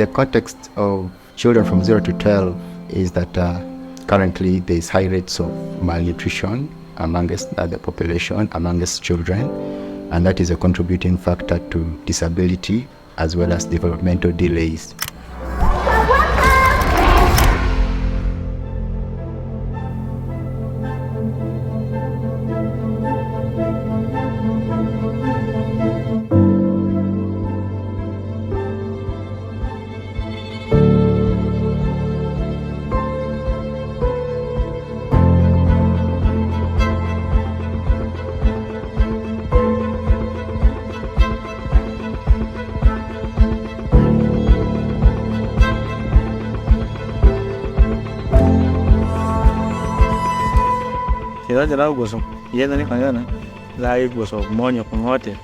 The context of children from 0 to 12 is that currently there is high rates of malnutrition amongst the population, amongst children, and that is a contributing factor to disability as well as developmental delays. Jala goso yena ni kanyana la i goso monyo kungote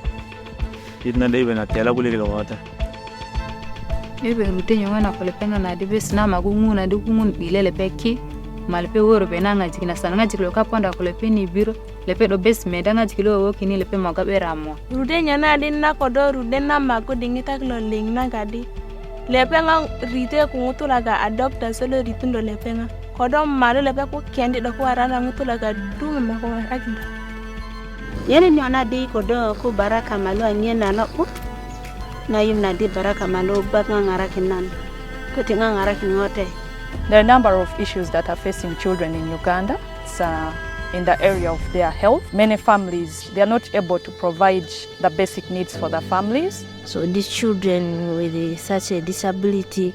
idna debe na tela kulile wata ebe rutenyo wana kolepenga na debe sina magunguna dukungun bilele beki malpe woro benanga jikina sana jikilo kaponda kolepeni biro lepe do bes medanga jikilo wokini lepe magaberamo rudenya na din na kodo rudenna mago dingita klo ling na gadi lepenga rite kungutula ga adopta solo ritundo lepenga kodom malo lepe ko kendi do ko arana ngutula ga dum ma ko akinda yene ni ona de kodo ko baraka malo anyena na ko na yimna de baraka malo banga ngarakinan ko tinga ngarakin ngote. There are a number of issues that are facing children in Uganda. It's in the area of their health. Many families, they are not able to provide the basic needs for their families. So these children with such a disability,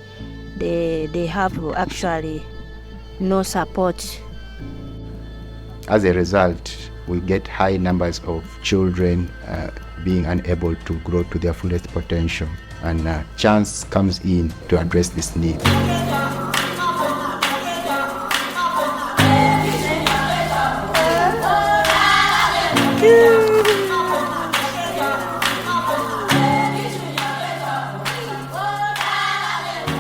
they have actually no support. As a result, we get high numbers of children being unable to grow to their fullest potential, and chance comes in to address this need.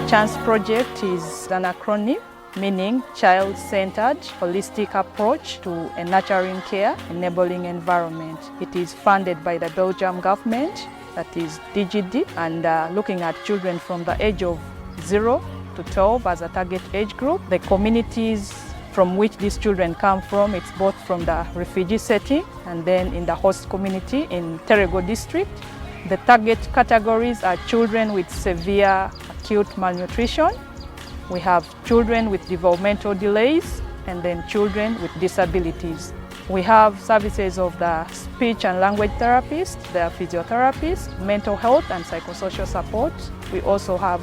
Chance Project is an acronym meaning child-centered holistic approach to a nurturing care enabling environment. It is funded by the Belgium government, that is DGD, and looking at children from the age of 0 to 12 as a target age group. The communities from which these children come from, it's both from the refugee setting and then in the host community in Terego district. The target categories are children with severe acute malnutrition. We have children with developmental delays and then children with disabilities. We have services of the speech and language therapists, the physiotherapists, mental health and psychosocial support. We also have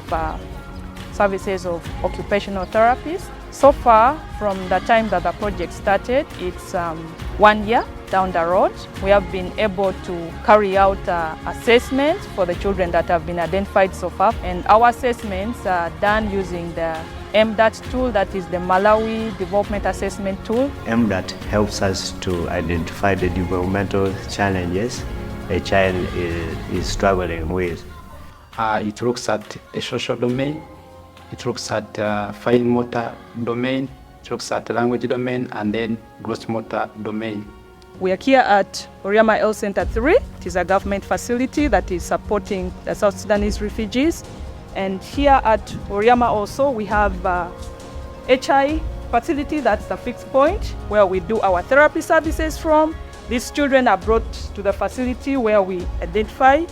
services of occupational therapists. So far, from the time that the project started, it's 1 year down the road. We have been able to carry out assessments for the children that have been identified so far. And our assessments are done using the MDAT tool, that is the Malawi Development Assessment Tool. MDAT helps us to identify the developmental challenges a child is struggling with. It looks at the social domain, it looks at fine motor domain, it looks at the language domain, and then gross motor domain. We are here at Oriama Health Center 3. It is a government facility that is supporting the South Sudanese refugees. And here at Oriama also we have HI facility, that's the fixed point where we do our therapy services from. These children are brought to the facility where we identify,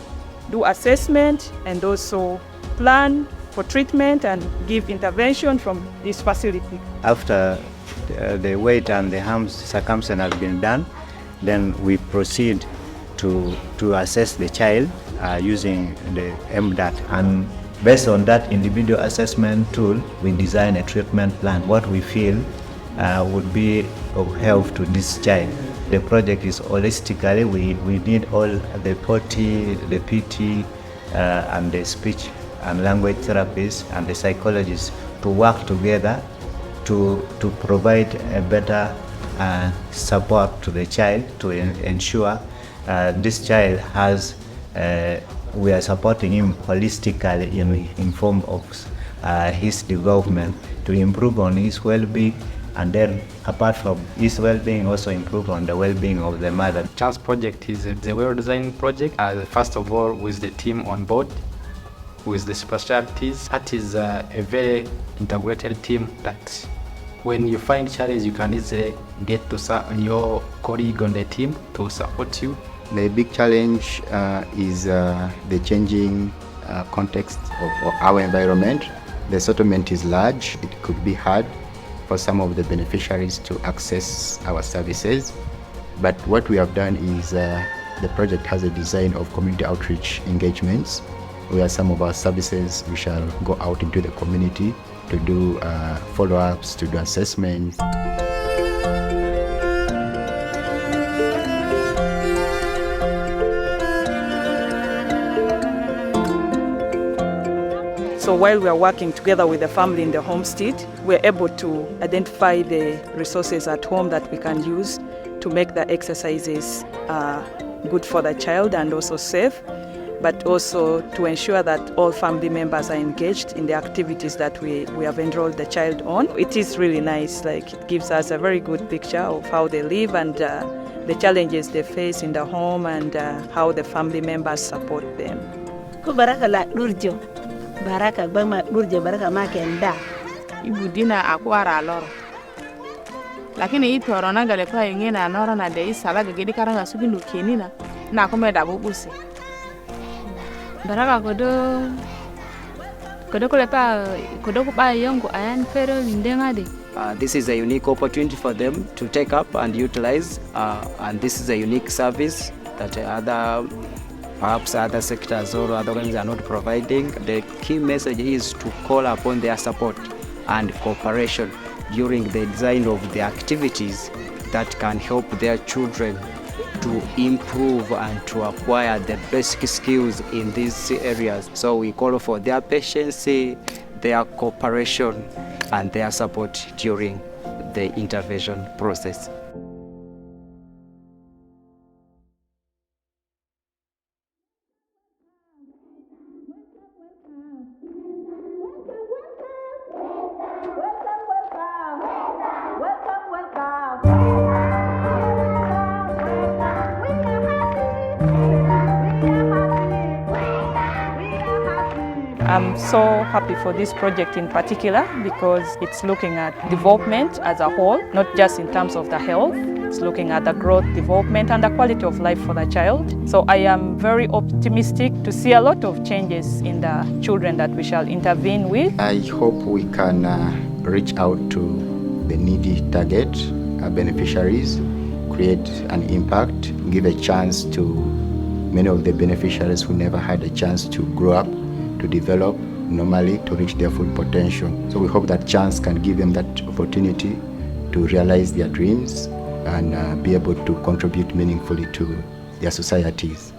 do assessment, and also plan for treatment and give intervention from this facility. After the weight and the harm circumstance has been done, then we proceed to assess the child using the MDAT. And based on that individual assessment tool, we design a treatment plan, what we feel would be of help to this child. The project is holistically, we need all the POT, the PT, and the speech and language therapists and the psychologists to work together to provide a better support to the child, to ensure this child has, we are supporting him holistically in form of his development to improve on his well-being, and then apart from his well-being, also improve on the well-being of the mother. Chance Project is a well-designed project, first of all with the team on board. with the specialties. That is a very integrated team that when you find challenge, you can easily get to your colleague on the team to support you. The big challenge is the changing context of our environment. The settlement is large. It could be hard for some of the beneficiaries to access our services. But what we have done is the project has a design of community outreach engagements, where some of our services we shall go out into the community to do follow-ups, to do assessments. So while we are working together with the family in the homestead, we're able to identify the resources at home that we can use to make the exercises good for the child and also safe, but also to ensure that all family members are engaged in the activities that we have enrolled the child on. It is really nice, like it gives us a very good picture of how they live and the challenges they face in the home and how the family members support them. Baraka bama durje baraka makenda ibudina akwara loro lakini itoro na gale kwa yengena nora na de isala gedi karanga subinu kenina na kome da bubusi baraka kodo ko ba yongo ayan fero lindenga de. This is a unique opportunity for them to take up and utilize, and this is a unique service that perhaps other sectors or other organizations are not providing. The key message is to call upon their support and cooperation during the design of the activities that can help their children to improve and to acquire the basic skills in these areas. So we call for their patience, their cooperation, and their support during the intervention process. I'm so happy for this project in particular because it's looking at development as a whole, not just in terms of the health. It's looking at the growth, development, and the quality of life for the child. So I am very optimistic to see a lot of changes in the children that we shall intervene with. I hope we can reach out to the needy target beneficiaries, create an impact, give a chance to many of the beneficiaries who never had a chance to grow up, to develop normally, to reach their full potential. So we hope that chance can give them that opportunity to realize their dreams and be able to contribute meaningfully to their societies.